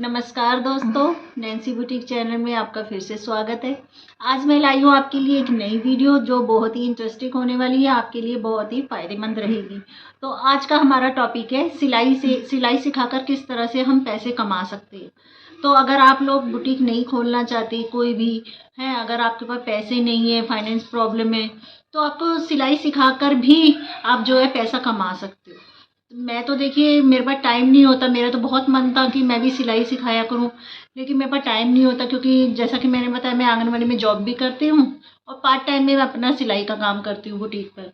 नमस्कार दोस्तों, Nancy boutique channel में आपका फिर से स्वागत है। आज मैं लाई हूँ आपके लिए एक नई वीडियो जो बहुत ही इंटरेस्टिंग होने वाली है, आपके लिए बहुत ही फ़ायदेमंद रहेगी। तो आज का हमारा टॉपिक है सिलाई सिखाकर किस तरह से हम पैसे कमा सकते हैं। तो अगर आप लोग बुटीक नहीं खोलना चाहते, कोई भी है, अगर आपके पास पैसे नहीं है, फाइनेंस प्रॉब्लम है, तो आपको सिलाई सिखाकर भी आप जो है पैसा कमा सकते हो। मैं तो देखिए मेरे पास टाइम नहीं होता, मेरा तो बहुत मन था कि मैं भी सिलाई सिखाया करूं, लेकिन मेरे पास टाइम नहीं होता क्योंकि जैसा कि मैंने बताया मैं आंगनवाड़ी में जॉब भी करती हूं और पार्ट टाइम में मैं अपना सिलाई का काम करती हूं बुटीक पर।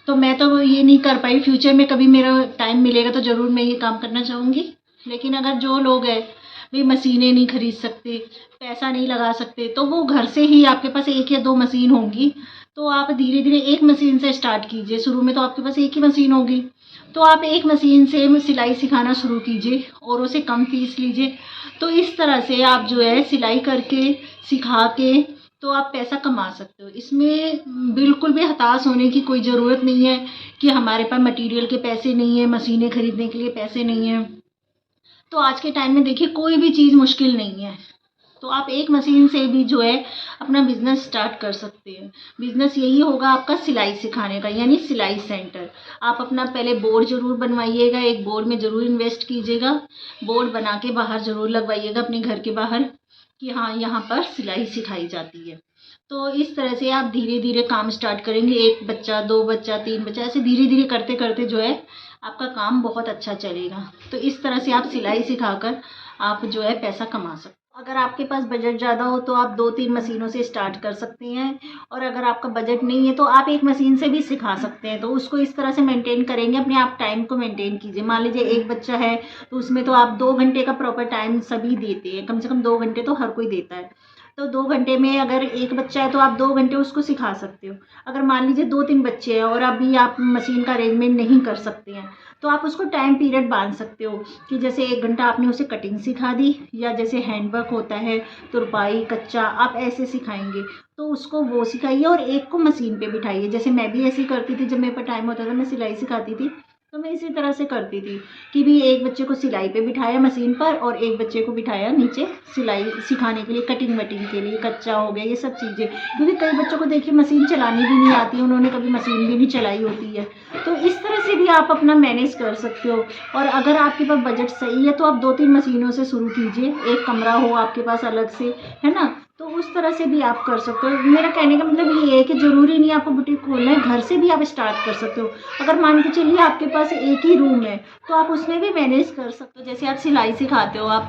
तो मैं तो ये नहीं कर पाई। फ्यूचर में कभी मेरा टाइम मिलेगा तो ज़रूर मैं ये काम करना चाहूँगी। लेकिन अगर जो लोग हैं भाई मशीनें नहीं खरीद सकते, पैसा नहीं लगा सकते, तो वो घर से ही, आपके पास एक या दो मशीन होंगी तो आप धीरे धीरे एक मशीन से स्टार्ट कीजिए। शुरू में तो आपके पास एक ही मशीन होगी, तो आप एक मशीन से सिलाई सिखाना शुरू कीजिए और उसे कम फीस लीजिए। तो इस तरह से आप जो है सिलाई करके, सिखा के, तो आप पैसा कमा सकते हो। इसमें बिल्कुल भी हताश होने की कोई ज़रूरत नहीं है कि हमारे पास मटेरियल के पैसे नहीं है, मशीनें खरीदने के लिए पैसे नहीं है। तो आज के टाइम में देखिए कोई भी चीज़ मुश्किल नहीं है। तो आप एक मशीन से भी जो है अपना बिजनेस स्टार्ट कर सकते हैं। बिजनेस यही होगा आपका सिलाई सिखाने का, यानी सिलाई सेंटर। आप अपना पहले बोर्ड ज़रूर बनवाइएगा, एक बोर्ड में ज़रूर इन्वेस्ट कीजिएगा, बोर्ड बना के बाहर ज़रूर लगवाइएगा अपने घर के बाहर कि हाँ यहाँ पर सिलाई सिखाई जाती है। तो इस तरह से आप धीरे धीरे काम स्टार्ट करेंगे। एक बच्चा, दो बच्चा, तीन बच्चा, ऐसे धीरे धीरे करते करते जो है आपका काम बहुत अच्छा चलेगा। तो इस तरह से आप सिलाई सिखाकर आप जो है पैसा कमा सकते हैं। अगर आपके पास बजट ज़्यादा हो तो आप 2-3 मशीनों से स्टार्ट कर सकते हैं, और अगर आपका बजट नहीं है तो आप एक मशीन से भी सिखा सकते हैं। तो उसको इस तरह से मेंटेन करेंगे, अपने आप टाइम को मेंटेन कीजिए। मान लीजिए एक बच्चा है तो उसमें तो आप 2 घंटे का प्रॉपर टाइम सभी देते हैं, कम से कम 2 घंटे तो हर कोई देता है। तो 2 घंटे में अगर एक बच्चा है तो आप 2 घंटे उसको सिखा सकते हो। अगर मान लीजिए 2-3 बच्चे हैं और अभी आप मशीन का अरेंजमेंट नहीं कर सकते हैं, तो आप उसको टाइम पीरियड बांध सकते हो कि जैसे 1 घंटा आपने उसे कटिंग सिखा दी, या जैसे हैंडवर्क होता है, तुरपाई, कच्चा, आप ऐसे सिखाएंगे तो उसको वो सिखाइए और एक को मशीन पे बिठाइए। जैसे मैं भी ऐसे ही करती थी, जब मेरे पास टाइम होता था मैं सिलाई सिखाती थी, तो मैं इसी तरह से करती थी कि भी एक बच्चे को सिलाई पे बिठाया मशीन पर और एक बच्चे को बिठाया नीचे सिलाई सिखाने के लिए, कटिंग वटिंग के लिए, कच्चा हो गया, ये सब चीज़ें। क्योंकि कई बच्चों को देखिए मशीन चलानी भी नहीं आती, उन्होंने कभी मशीन भी नहीं चलाई होती है। तो इस तरह से भी आप अपना मैनेज कर सकते हो। और अगर आपके पास बजट सही है तो आप 2-3 मशीनों से शुरू कीजिए, एक कमरा हो आपके पास अलग से, है ना। तो उस तरह से भी आप कर सकते हो। मेरा कहने का मतलब ये है कि ज़रूरी नहीं आपको बुटीक खोलना है, घर से भी आप स्टार्ट कर सकते हो। अगर मान के चलिए आपके पास एक ही रूम है तो आप उसमें भी मैनेज कर सकते हो। जैसे आप सिलाई सिखाते हो, आप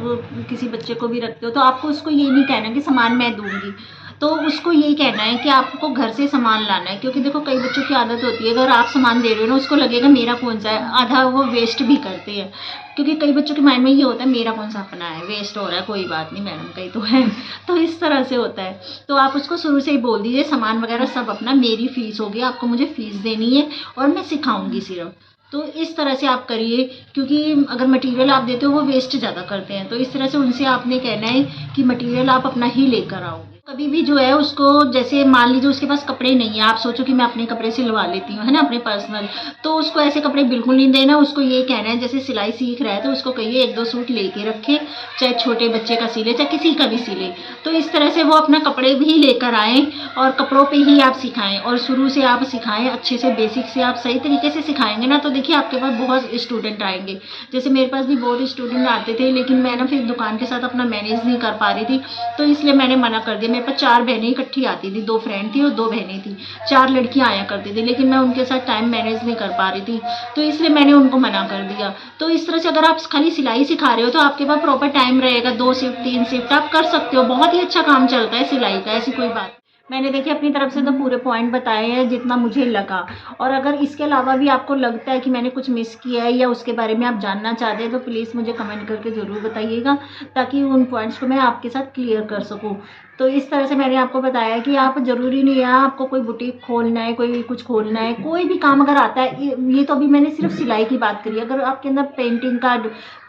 किसी बच्चे को भी रखते हो, तो आपको उसको ये नहीं कहना कि सामान मैं दूंगी, तो उसको यही कहना है कि आपको घर से सामान लाना है। क्योंकि देखो कई बच्चों की आदत होती है, अगर आप सामान दे रहे हो ना, उसको लगेगा मेरा कौन सा है, आधा वो वेस्ट भी करते हैं। क्योंकि कई बच्चों के माइंड में ये होता है मेरा कौन सा अपना है, वेस्ट हो रहा है, कोई बात नहीं मैडम कहीं तो है। तो इस तरह से होता है। तो आप उसको शुरू से ही बोल दीजिए सामान वगैरह सब अपना, मेरी फ़ीस होगी, आपको मुझे फ़ीस देनी है और मैं सिखाऊंगी सिर्फ। तो इस तरह से आप करिए, क्योंकि अगर मटेरियल आप देते हो वो वेस्ट ज़्यादा करते हैं। तो इस तरह से उनसे आपने कहना है कि मटेरियल आप अपना ही लेकर आओगे। कभी भी जो है उसको, जैसे मान लीजिए उसके पास कपड़े नहीं है, आप सोचो कि मैं अपने कपड़े सिलवा लेती हूँ, है ना, अपने पर्सनल, तो उसको ऐसे कपड़े बिल्कुल नहीं देना। उसको ये कहना है, जैसे सिलाई सीख रहा है तो उसको कहिए 1-2 सूट लेके रखे, चाहे छोटे बच्चे का सिले चाहे किसी का भी सिले। तो इस तरह से वो अपना कपड़े भी लेकर आएँ और कपड़ों पे ही आप सिखाएं, और शुरू से आप सिखाएं अच्छे से, बेसिक से आप सही तरीके से सिखाएंगे ना, तो देखिए आपके पास बहुत स्टूडेंट आएंगे। जैसे मेरे पास भी बहुत स्टूडेंट आते थे, लेकिन मैं ना फिर दुकान के साथ अपना मैनेज नहीं कर पा रही थी, तो इसलिए मैंने मना कर दिया। मेरे पास 4 बहनें इकट्ठी आती थी, 2 फ्रेंड थी और 2 बहनें थी, 4 लड़कियां आया करती थी, लेकिन मैं उनके साथ टाइम मैनेज नहीं कर पा रही थी, तो इसलिए मैंने उनको मना कर दिया। तो इस तरह से अगर आप खाली सिलाई सिखा रहे हो तो आपके पास प्रॉपर टाइम रहेगा, 2 शिफ्ट 3 शिफ्ट आप कर सकते हो। बहुत ही अच्छा काम चलता है सिलाई का, ऐसी कोई बात। मैंने देखिए अपनी तरफ से तो पूरे पॉइंट बताए हैं जितना मुझे लगा। और अगर इसके अलावा भी आपको लगता है कि मैंने कुछ मिस किया है या उसके बारे में आप जानना चाहते हैं तो प्लीज़ मुझे कमेंट करके ज़रूर बताइएगा, ताकि उन पॉइंट्स को मैं आपके साथ क्लियर कर सकूं। तो इस तरह से मैंने आपको बताया कि आप ज़रूरी नहीं है आपको कोई बुटीक खोलना है, कोई कुछ खोलना है, कोई भी काम अगर आता है, ये तो अभी मैंने सिर्फ सिलाई की बात करी। अगर आपके अंदर पेंटिंग का,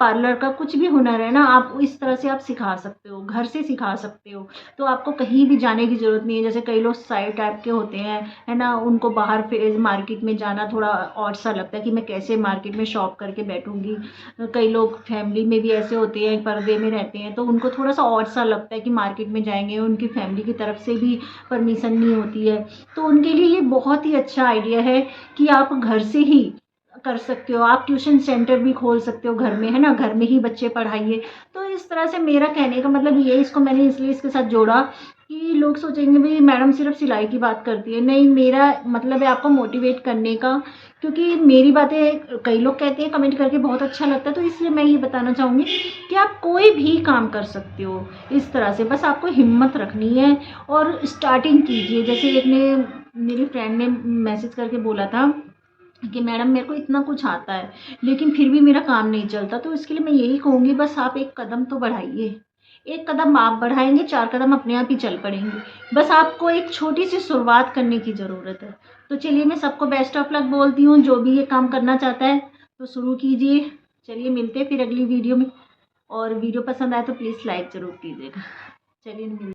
पार्लर का कुछ भी हुनर है ना, आप इस तरह से आप सिखा सकते हो, घर से सिखा सकते हो। तो आपको कहीं भी जाने की ज़रूरत नहीं है। जैसे कई लोग साइड टाइप के होते हैं, है ना, उनको बाहर मार्केट में जाना थोड़ा ऑड सा लगता है कि मैं कैसे मार्केट में शॉप करके बैठूंगी। कई लोग फैमिली में भी ऐसे होते हैं, पर्दे में रहते हैं, तो उनको थोड़ा सा ऑड सा लगता है कि मार्केट में जाएंगे, उनकी फैमिली की तरफ से भी परमिशन नहीं होती है। तो उनके लिए ये बहुत ही अच्छा आइडिया है कि आप घर से ही कर सकते हो। आप ट्यूशन सेंटर भी खोल सकते हो घर में, है ना, घर में ही बच्चे पढ़ाइए। तो इस तरह से मेरा कहने का मतलब ये, इसको मैंने इसलिए इसके साथ जोड़ा कि लोग सोचेंगे भाई मैडम सिर्फ सिलाई की बात करती है। नहीं, मेरा मतलब है आपको मोटिवेट करने का, क्योंकि मेरी बातें कई लोग कहते हैं कमेंट करके बहुत अच्छा लगता है, तो इसलिए मैं ये बताना चाहूँगी कि आप कोई भी काम कर सकते हो इस तरह से। बस आपको हिम्मत रखनी है और स्टार्टिंग कीजिए। जैसे एक ने, मेरी फ्रेंड ने मैसेज करके बोला था कि मैडम मेरे को इतना कुछ आता है लेकिन फिर भी मेरा काम नहीं चलता। तो इसके लिए मैं यही कहूँगी, बस आप एक कदम तो बढ़ाइए। एक कदम आप बढ़ाएंगे, 4 कदम अपने आप ही चल पड़ेंगे। बस आपको एक छोटी सी शुरुआत करने की ज़रूरत है। तो चलिए, मैं सबको बेस्ट ऑफ लक बोलती हूँ, जो भी ये काम करना चाहता है तो शुरू कीजिए। चलिए, मिलते हैं फिर अगली वीडियो में, और वीडियो पसंद आए तो प्लीज़ लाइक ज़रूर कीजिएगा। चलिए, मिलते हैं।